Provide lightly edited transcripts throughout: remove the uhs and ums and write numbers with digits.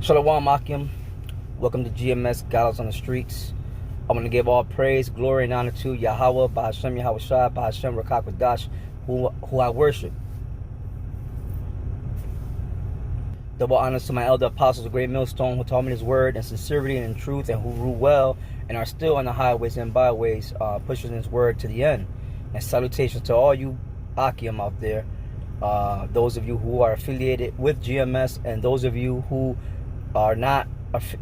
Shalom Akim. Welcome to GMS Gallows on the Streets. I'm going to give all praise, glory, and honor to Yahweh, Bahashem Yahweh Shai, Bahashem Rakak Wadash, who I worship. Double honors to my elder apostles, the great millstone, who taught me his word in sincerity and in truth, and who rule well and are still on the highways and byways, pushing his word to the end. And salutations to all you Akim out there, those of you who are affiliated with GMS, and those of you who are not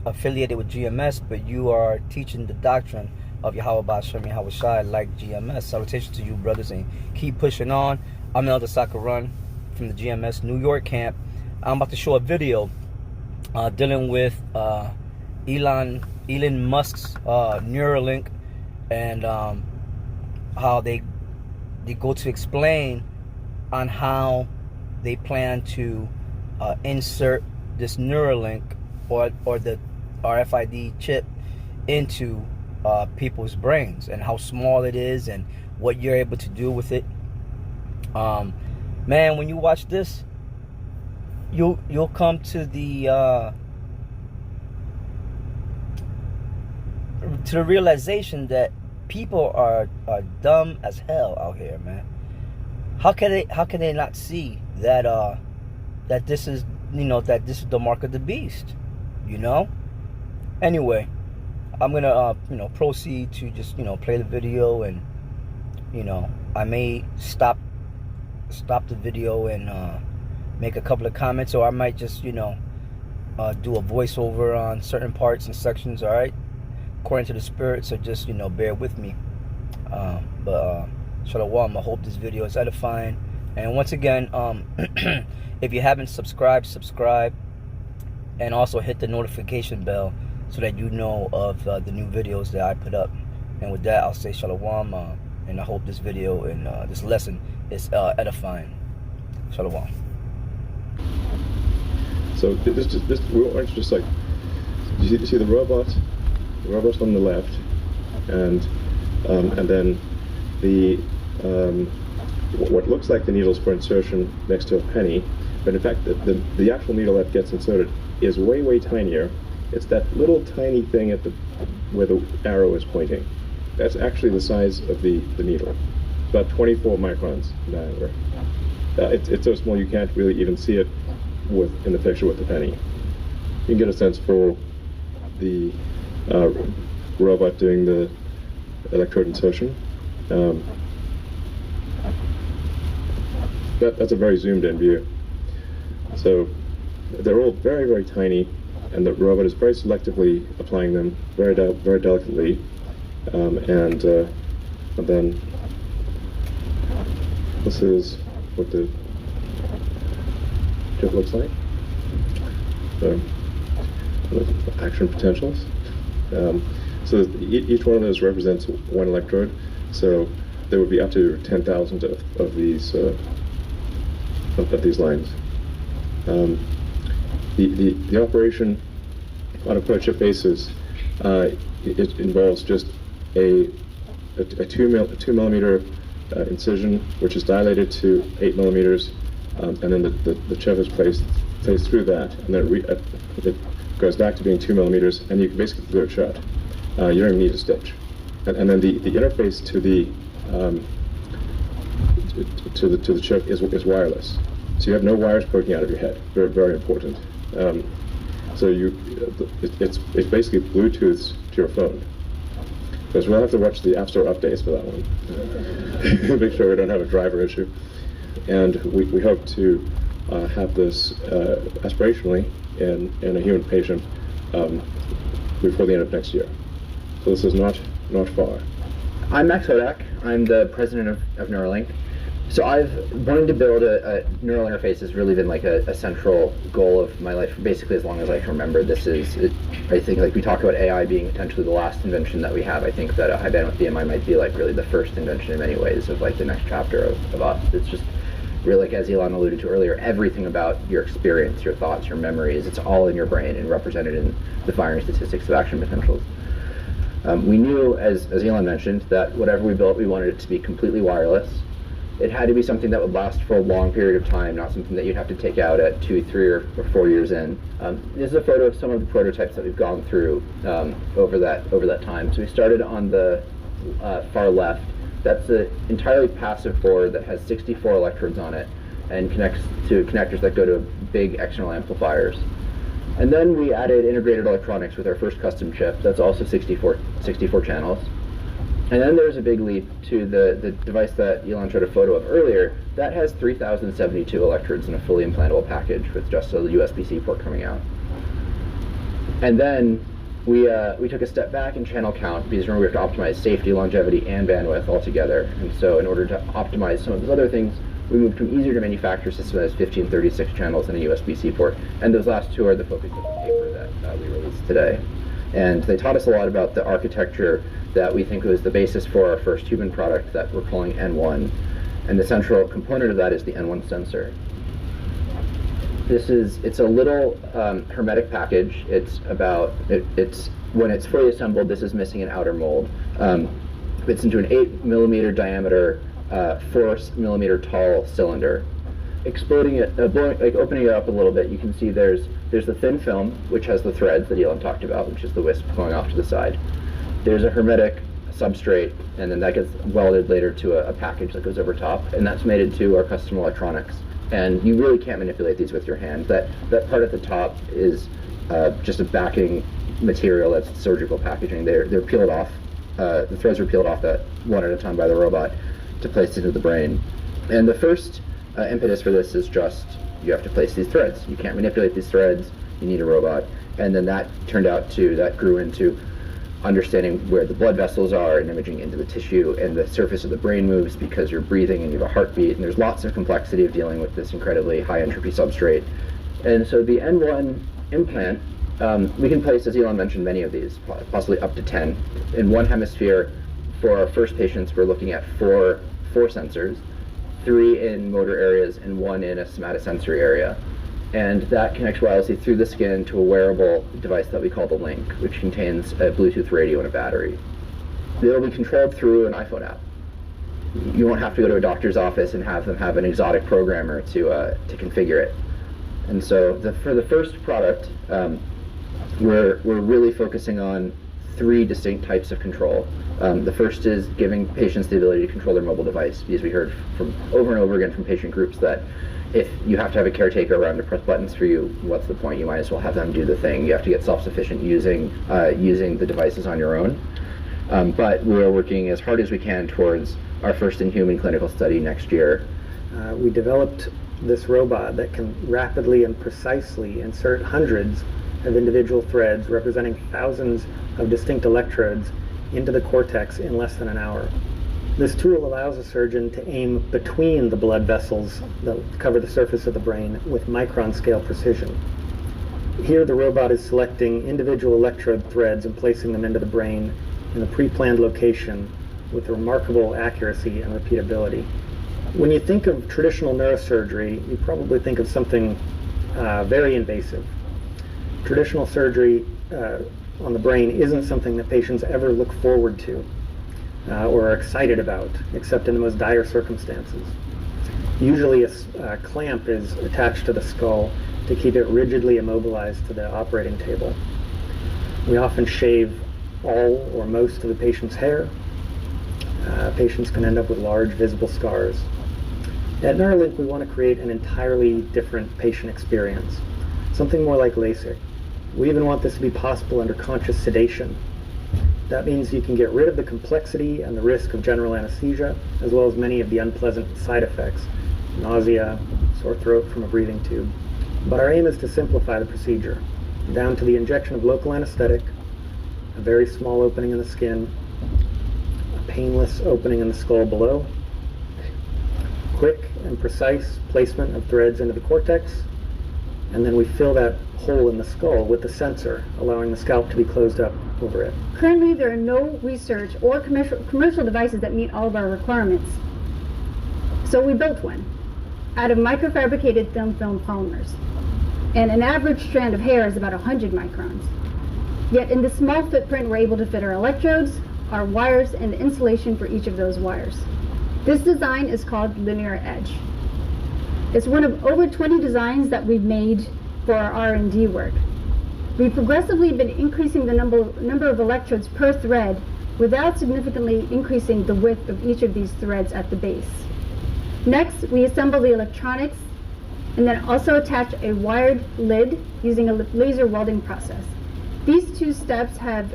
affiliated with GMS, but you are teaching the doctrine of Yahweh Bahashem Yahweh Shai like GMS. Salutations to you, brothers, and keep pushing on. I'm Elder Sakaran from the GMS New York camp. I'm about to show a video dealing with Elon Musk's Neuralink, and how they go to explain on how they plan to insert this Neuralink or the RFID chip into people's brains, and how small it is and what you're able to do with it. Man, when you watch this, you'll come to the realization that people are dumb as hell out here, man. How can they not see that that this is, that this is the mark of the beast, Anyway, I'm gonna proceed to just play the video, and I may stop the video and make a couple of comments, or I might just do a voiceover on certain parts and sections. All right, according to the spirit, so just bear with me. But Shalom, I hope this video is edifying. And once again, if you haven't subscribed, subscribe, and also hit the notification bell so that you know of the new videos that I put up. And with that, I'll say Shalom, and I hope this video and this lesson is edifying. Shalom. So this we want to just like, you see the robot on the left, and then the what looks like the needles for insertion next to a penny, but in fact the actual needle that gets inserted is way tinier. It's that little tiny thing at where the arrow is pointing. That's actually the size of the needle. It's about 24 microns in diameter. It's so small you can't really even see it in the picture with the penny. You can get a sense for the robot doing the electrode insertion. That's a very zoomed in view. So they're all very tiny, and the robot is very selectively applying them very delicately, and then this is what the chip looks like. So action potentials. So each one of those represents one electrode. So there would be up to 10,000 of these lines. The operation on a per chip basis, it involves just a 2 millimeter incision, which is dilated to 8 millimeters, and then the chip is placed through that, and then it goes back to being 2 millimeters, and you can basically glue it shut. You don't even need a stitch. And then the interface to the chip is wireless. So you have no wires poking out of your head. Very important. So it's basically Bluetooth to your phone. Because we'll have to watch the App Store updates for that one. Make sure we don't have a driver issue. And we hope to have this aspirationally in a human patient before the end of next year. So this is not far. I'm Max Hodak. I'm the president of Neuralink. So I've wanted to build a neural interface has really been like a central goal of my life, basically as long as I can remember. I think like we talk about AI being potentially the last invention that we have. I think that a high bandwidth BMI might be like really the first invention in many ways of like the next chapter of us. It's just really, like as Elon alluded to earlier, everything about your experience, your thoughts, your memories, it's all in your brain and represented in the firing statistics of action potentials. We knew, as Elon mentioned, that whatever we built, we wanted it to be completely wireless, it had to be something that would last for a long period of time, not something that you'd have to take out at 2, 3, or 4 years in. This is a photo of some of the prototypes that we've gone through over that time. So we started on the far left. That's an entirely passive board that has 64 electrodes on it and connects to connectors that go to big external amplifiers. And then we added integrated electronics with our first custom chip. That's also 64 channels. And then there's a big leap to the device that Elon showed a photo of earlier. That has 3,072 electrodes in a fully implantable package with just a USB-C port coming out. And then we took a step back in channel count, because remember we have to optimize safety, longevity, and bandwidth all together. And so in order to optimize some of those other things, we moved to an easier to manufacture system that has 1536 channels and a USB-C port. And those last two are the focus of the paper that we released today. And they taught us a lot about the architecture that we think was the basis for our first human product that we're calling N1. And the central component of that is the N1 sensor. It's a little hermetic package. When it's fully assembled, this is missing an outer mold. Fits into an 8mm diameter, 4mm tall cylinder. Exploding it, opening it up a little bit, you can see there's the thin film, which has the threads that Elon talked about, which is the wisp going off to the side. There's a hermetic substrate, and then that gets welded later to a package that goes over top, and that's mated to our custom electronics. And you really can't manipulate these with your hand. That part at the top is just a backing material that's surgical packaging. They're peeled off. The threads are peeled off that one at a time by the robot to place into the brain. And the first impetus for this is just you have to place these threads. You can't manipulate these threads. You need a robot. And then that grew into understanding where the blood vessels are and imaging into the tissue, and the surface of the brain moves because you're breathing and you have a heartbeat, and there's lots of complexity of dealing with this incredibly high entropy substrate. And so the N1 implant, we can place, as Elon mentioned, many of these, possibly up to 10. In one hemisphere, for our first patients, we're looking at four sensors, 3 in motor areas and 1 in a somatosensory area. And that connects wirelessly through the skin to a wearable device that we call the Link, which contains a Bluetooth radio and a battery. It'll be controlled through an iPhone app. You won't have to go to a doctor's office and have them have an exotic programmer to configure it. And so for the first product, we're really focusing on 3 distinct types of control. The first is giving patients the ability to control their mobile device, because we heard from over and over again from patient groups that if you have to have a caretaker around to press buttons for you, what's the point? You might as well have them do the thing. You have to get self-sufficient using the devices on your own. But we're working as hard as we can towards our first in-human clinical study next year. We developed this robot that can rapidly and precisely insert hundreds of individual threads representing thousands of distinct electrodes into the cortex in less than an hour. This tool allows a surgeon to aim between the blood vessels that cover the surface of the brain with micron-scale precision. Here the robot is selecting individual electrode threads and placing them into the brain in a pre-planned location with remarkable accuracy and repeatability. When you think of traditional neurosurgery, you probably think of something very invasive. Traditional surgery on the brain isn't something that patients ever look forward to or are excited about, except in the most dire circumstances. Usually a clamp is attached to the skull to keep it rigidly immobilized to the operating table. We often shave all or most of the patient's hair. Patients can end up with large visible scars. At Neuralink, we want to create an entirely different patient experience, something more like LASIK. We even want this to be possible under conscious sedation. That means you can get rid of the complexity and the risk of general anesthesia, as well as many of the unpleasant side effects, nausea, sore throat from a breathing tube. But our aim is to simplify the procedure, down to the injection of local anesthetic, a very small opening in the skin, a painless opening in the skull below, quick and precise placement of threads into the cortex, and then we fill that hole in the skull with the sensor, allowing the scalp to be closed up over it. Currently, there are no research or commercial devices that meet all of our requirements. So we built one out of microfabricated thin film polymers. And an average strand of hair is about 100 microns. Yet in this small footprint, we're able to fit our electrodes, our wires, and the insulation for each of those wires. This design is called Linear Edge. It's one of over 20 designs that we've made for our R&D work. We've progressively been increasing the number of electrodes per thread without significantly increasing the width of each of these threads at the base. Next, we assemble the electronics and then also attach a wired lid using a laser welding process. These two steps have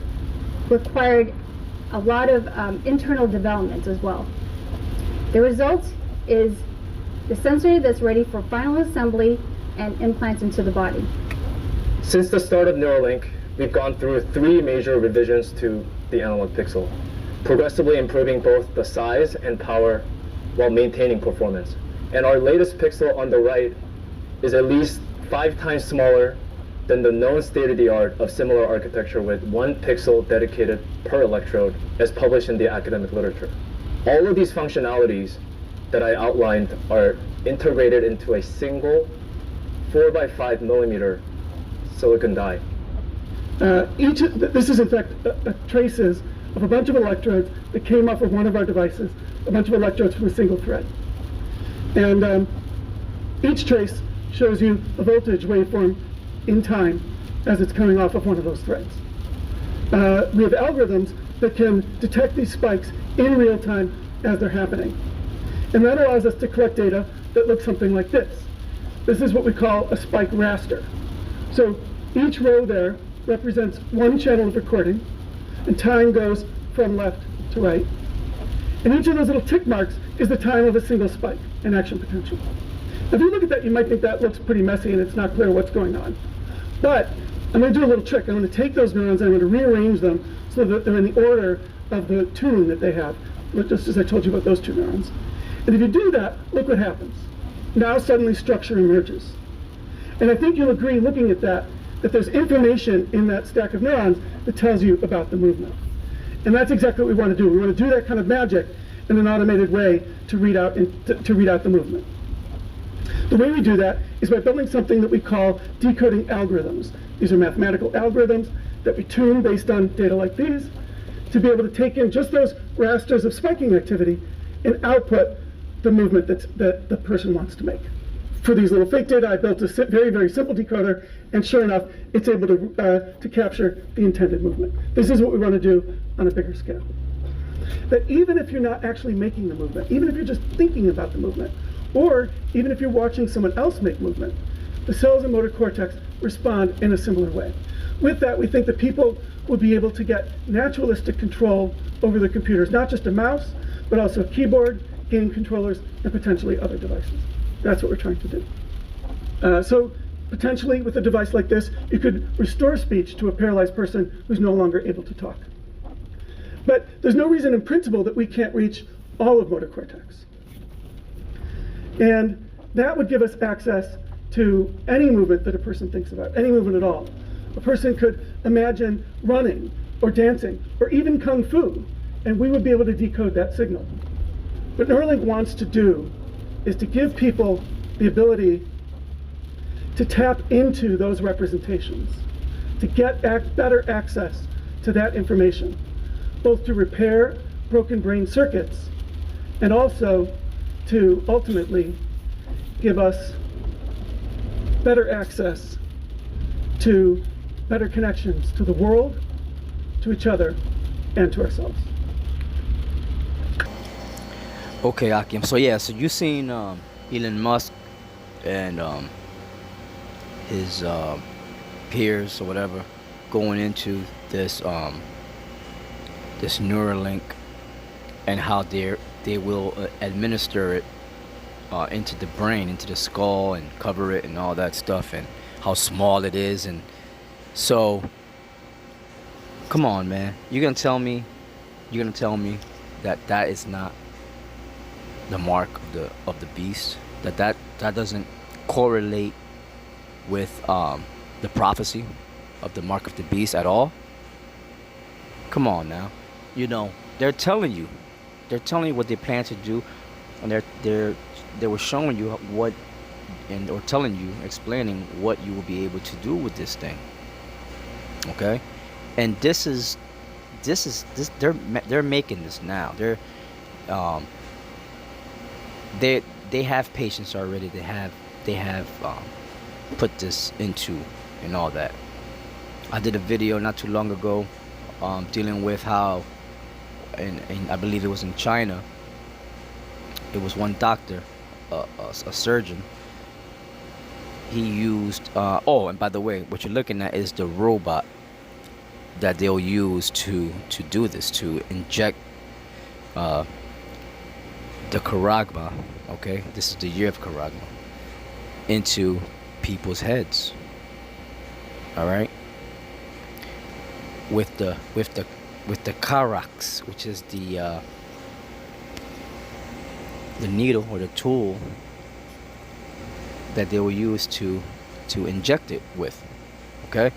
required a lot of internal development as well. The result is the sensor that's ready for final assembly and implants into the body. Since the start of Neuralink, we've gone through 3 major revisions to the analog pixel, progressively improving both the size and power while maintaining performance. And our latest pixel on the right is at least 5 times smaller than the known state-of-the-art of similar architecture with 1 pixel dedicated per electrode as published in the academic literature. All of these functionalities that I outlined are integrated into a single 4 by 5 millimeter silicon die. This is in fact traces of a bunch of electrodes that came off of one of our devices, a bunch of electrodes from a single thread. And each trace shows you a voltage waveform in time as it's coming off of one of those threads. We have algorithms that can detect these spikes in real time as they're happening. And that allows us to collect data that looks something like this. This is what we call a spike raster. So each row there represents one channel of recording, and time goes from left to right. And each of those little tick marks is the time of a single spike in action potential. Now, if you look at that, you might think that looks pretty messy and it's not clear what's going on. But I'm going to do a little trick. I'm going to take those neurons and I'm going to rearrange them so that they're in the order of the tuning that they have, just as I told you about those 2 neurons. And if you do that, look what happens. Now suddenly structure emerges. And I think you'll agree, looking at that there's information in that stack of neurons that tells you about the movement. And that's exactly what we want to do. We want to do that kind of magic in an automated way to read out the movement. The way we do that is by building something that we call decoding algorithms. These are mathematical algorithms that we tune based on data like these to be able to take in just those rasters of spiking activity and output the movement that the person wants to make. For these little fake data, I built a very, very simple decoder, and sure enough, it's able to capture the intended movement. This is what we want to do on a bigger scale. That even if you're not actually making the movement, even if you're just thinking about the movement, or even if you're watching someone else make movement, the cells and motor cortex respond in a similar way. With that, we think that people will be able to get naturalistic control over the computers, not just a mouse, but also a keyboard, game controllers, and potentially other devices. That's what we're trying to do. So potentially with a device like this, you could restore speech to a paralyzed person who's no longer able to talk. But there's no reason in principle that we can't reach all of motor cortex. And that would give us access to any movement that a person thinks about, any movement at all. A person could imagine running or dancing or even kung fu, and we would be able to decode that signal. What Neuralink wants to do is to give people the ability to tap into those representations, to get better access to that information, both to repair broken brain circuits and also to ultimately give us better access to better connections to the world, to each other, and to ourselves. Okay, Akim. So yeah, so you've seen Elon Musk and his peers or whatever going into this this Neuralink and how they will administer it into the brain, into the skull, and cover it and all that stuff, and how small it is. And so, come on, man, you're gonna tell me that that is not the mark of the beast, that doesn't correlate with the prophecy of the mark of the beast at all? Come on now. You know, they're telling you what they plan to do, and they were showing you what, and or telling you, explaining what you will be able to do with this thing. Okay? And this is they're making this now. they have patients already. They have put this into and all that. I did a video not too long ago dealing with how, and I believe it was in China, it was one doctor, a surgeon. He used oh, and by the way, what you're looking at is the robot that they'll use to do this, to inject the Karagma, okay, this is the year of Karagma, into people's heads. All right, with the Karax, which is the needle or the tool that they will use to inject it with. Okay.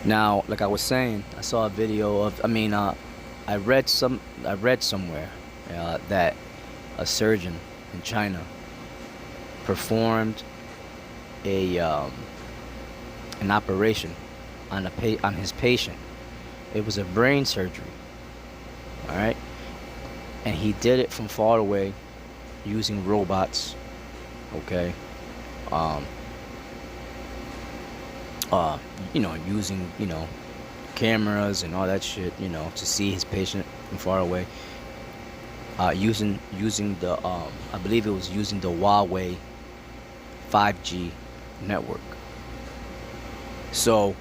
Now, like I was saying, I saw a video of. I read somewhere that a surgeon in China performed an operation on his patient. It was a brain surgery. All right, and he did it from far away using robots. Okay, using cameras and all that shit, to see his patient from far away. Using the I believe it was using the Huawei 5G network. So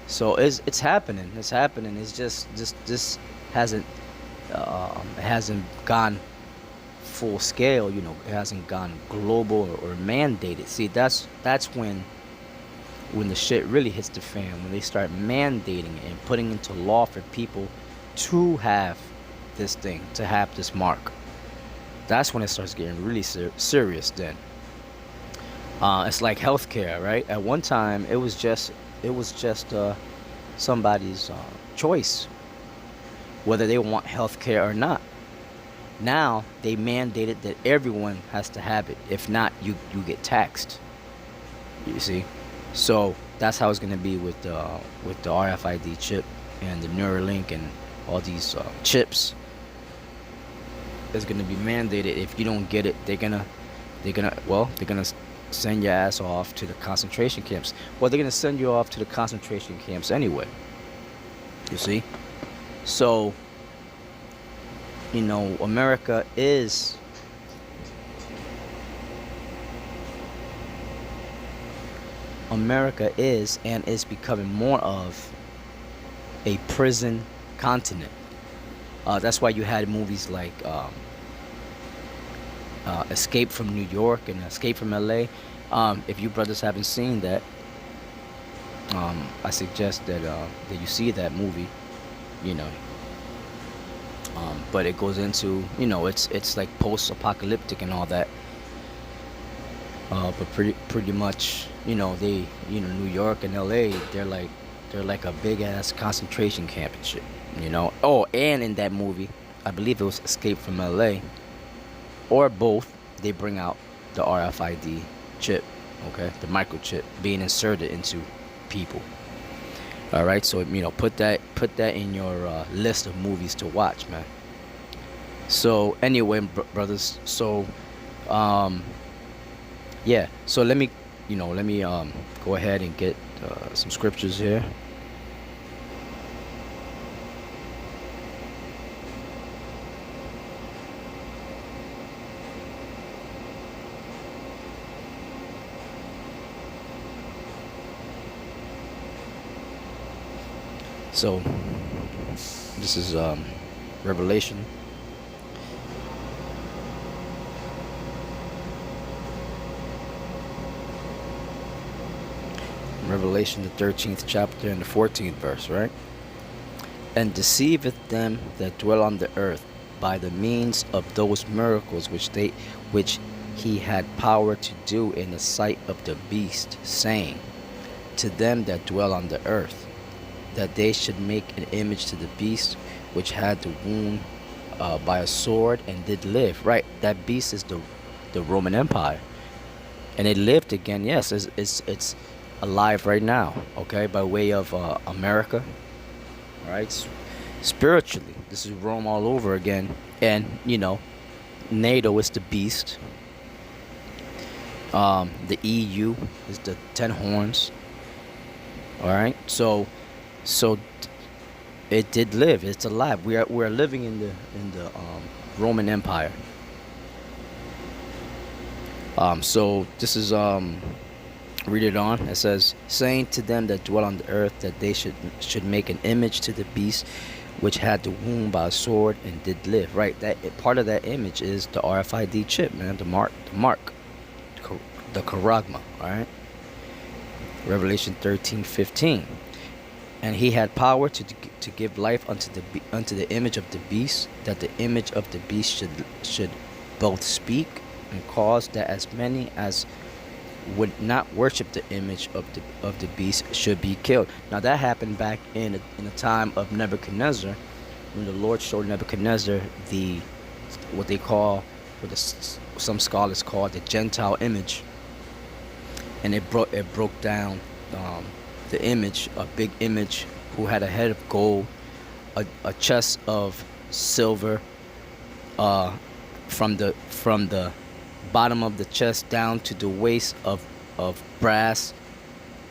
it's happening. It's happening. It's just this hasn't it hasn't gone full scale. It hasn't gone global or mandated. See, that's when the shit really hits the fan, when they start mandating it and putting into law for people to have this thing, to have this mark. That's when it starts getting really serious. Then it's like healthcare, right? At one time, it was just somebody's choice whether they want healthcare or not. Now they mandated that everyone has to have it. If not, you get taxed. You see. So that's how it's going to be with the RFID chip and the Neuralink and all these chips. It's going to be mandated. If you don't get it, they're gonna send your ass off to the concentration camps. Well, they're gonna send you off to the concentration camps anyway. You see? So, America is and is becoming more of a prison continent. That's why you had movies like Escape from New York and Escape from LA. If you brothers haven't seen that, I suggest that you see that movie. But it goes into, it's like post-apocalyptic and all that. But pretty much, New York and LA, they're like a big ass concentration camp and shit. Oh, and in that movie, I believe it was Escape from LA, or both, they bring out the RFID chip, okay, the microchip being inserted into people. All right, so put that in your list of movies to watch, man. So anyway, brothers, so yeah, so let me go ahead and get some scriptures here. So this is Revelation. Revelation, the 13th chapter and the 14th verse, right? And deceiveth them that dwell on the earth by the means of those miracles which he had power to do in the sight of the beast, saying to them that dwell on the earth, that they should make an image to the beast which had the wound by a sword and did live. Right, that beast is the Roman Empire, and it lived again. Yes, it's alive right now, okay, by way of America. All right, spiritually, this is Rome all over again. And NATO is the beast. The EU is the 10 horns. All right, so it did live. It's alive. We're living in the Roman Empire. So this is read it on. It says, saying to them that dwell on the earth that they should make an image to the beast which had the wound by a sword and did live. Right, that part of that image is the RFID chip, man. The mark, the charagma. All right. Revelation 13:15. And he had power to give life unto the image of the beast, that the image of the beast should both speak and cause that as many as would not worship the image of the beast should be killed. Now that happened back in the time of Nebuchadnezzar, when the Lord showed Nebuchadnezzar what some scholars call the Gentile image, and it broke down the image, a big image who had a head of gold, a chest of silver, from the bottom of the chest down to the waist of brass,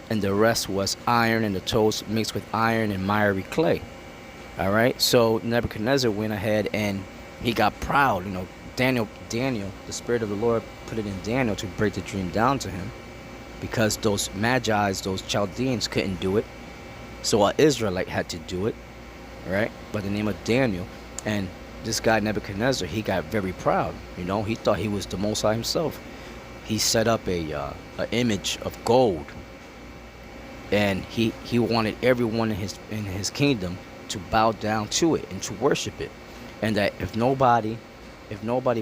and the rest was iron, and the toes mixed with iron and miry clay. All right, so Nebuchadnezzar went ahead and he got proud. You know, Daniel, the Spirit of the Lord put it in Daniel to break the dream down to him, because those Magi's, those Chaldeans couldn't do it, so an Israelite had to do it, right? By the name of Daniel. And this guy Nebuchadnezzar, he got very proud. You know, he thought he was the Most High himself. He set up a image of gold, and he wanted everyone in his kingdom to bow down to it and to worship it, and that if nobody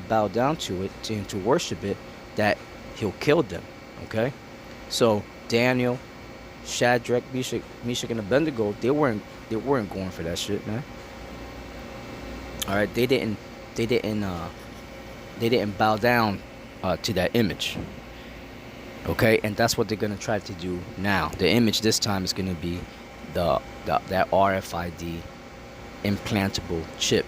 bowed down to it to worship it, that he'll kill them. Okay, so Daniel, Shadrach, Meshach, and Abednego, they weren't going for that shit, man. All right, they didn't bow down to that image. Okay, and that's what they're gonna try to do now. The image this time is gonna be that RFID implantable chip.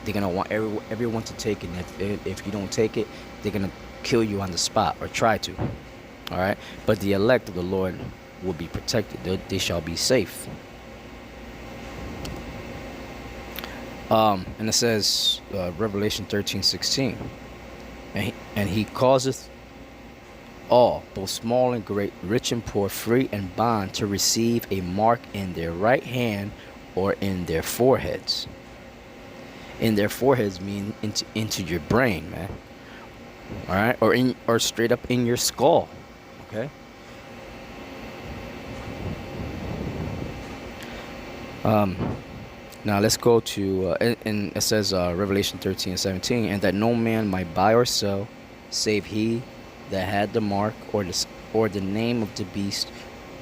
They're gonna want everyone to take it. And if you don't take it, they're gonna kill you on the spot, or try to. All right, but the elect of the Lord will be protected. They shall be safe. And it says, Revelation 13:16, and he causeth all, both small and great, rich and poor, free and bond, to receive a mark in their right hand or in their foreheads. In their foreheads mean into your brain, man. All right, or straight up in your skull. Okay. Now let's go to and it says Revelation 13:17, and that no man might buy or sell, save he that had the mark, or the name of the beast,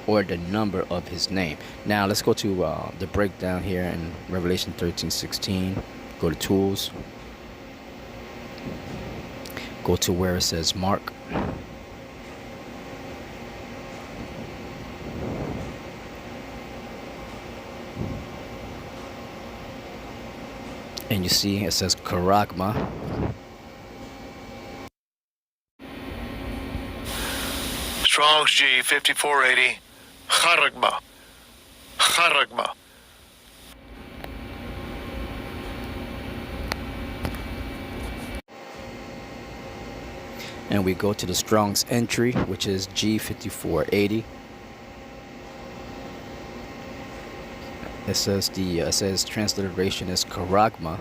or the number of his name. Now let's go to the breakdown here in Revelation 13:16. Go to tools. Go to where it says mark. And you see it says charagma. Strong's G 5480. Charagma. Charagma. And we go to the Strong's entry, which is G5480. It says transliteration is charagma.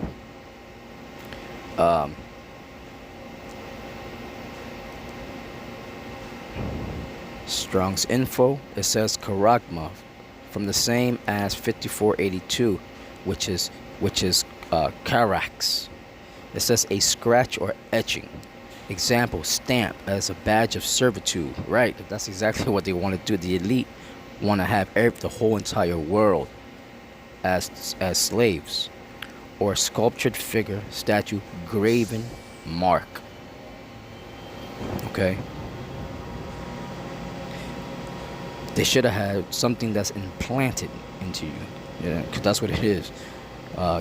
Strong's info, it says charagma, from the same as 5482, which is charax. It says a scratch or etching. Example, stamp as a badge of servitude. Right, that's exactly what they want to do. The elite want to have the whole entire world as slaves. Or sculptured figure, statue, graven, mark. Okay. They should have had something that's implanted into you. Yeah, because that's what it is.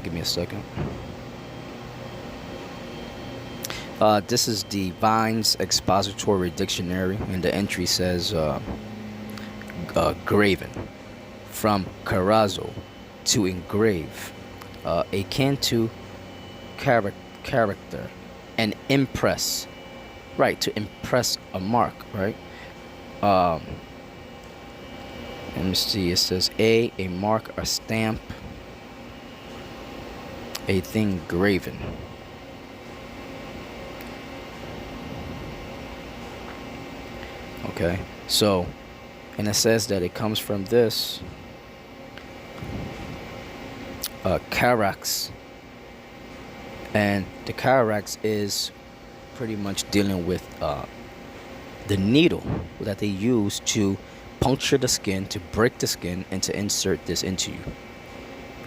Give me a second. This is the Vine's Expository Dictionary, and the entry says graven, from carazzo, to engrave, akin to character, and impress, right, to impress a mark, right? Let me see, it says a mark, a stamp, a thing graven. Okay, so, and it says that it comes from this Carax, and the Carax is pretty much dealing with the needle that they use to puncture the skin, to break the skin, and to insert this into you.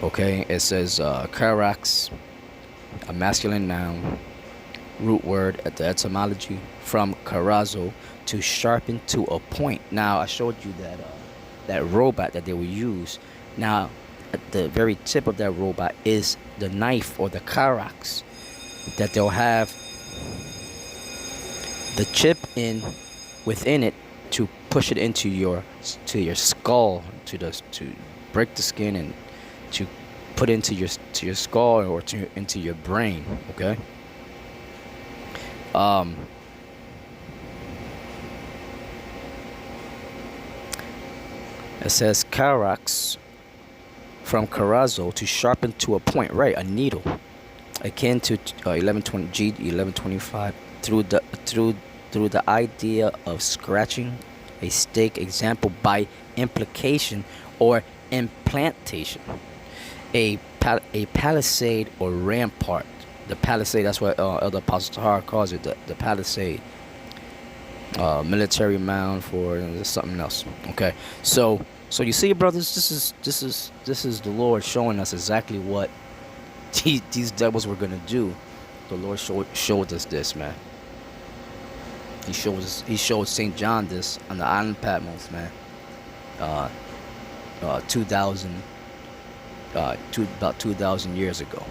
Okay, it says Carax, a masculine noun, root word at the etymology, from carazzo, to sharpen to a point. Now I showed you that robot that they will use. Now at the very tip of that robot is the knife, or the Carax, that they'll have the chip within it to push it into your skull, to break the skin and to put into your skull, or into your brain. Okay. It says Carax, from carazzo, to sharpen to a point, right? A needle, akin to 1120 G 1125, through the idea of scratching a stake, example by implication or implantation. A palisade or rampart. The palisade, that's what Elder Apostle Tahar calls it, the palisade. Military mound for something else. Okay, so you see, brothers, this is the Lord showing us exactly what these devils were gonna do. The Lord showed us this, man. He showed St. John this on the island Patmos, man. 2,000 years ago.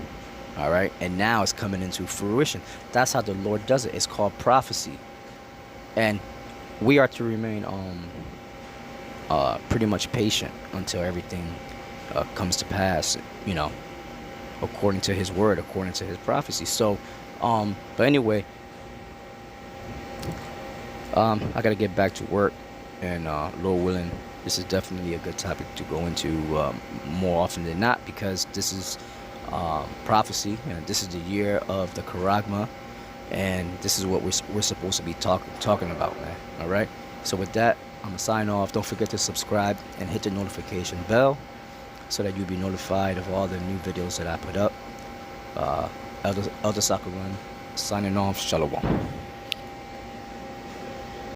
All right, and now it's coming into fruition. That's how the Lord does it. It's called prophecy, and we are to remain pretty much patient until everything comes to pass. You know, according to His word, according to His prophecy. So, but anyway. I gotta get back to work, and Lord willing, this is definitely a good topic to go into more often than not, because this is prophecy, and this is the year of the Charagma, and this is what we're supposed to be talking about, man. All right. So with that, I'm gonna sign off. Don't forget to subscribe and hit the notification bell so that you'll be notified of all the new videos that I put up. Elder Sakuran signing off. Shalom.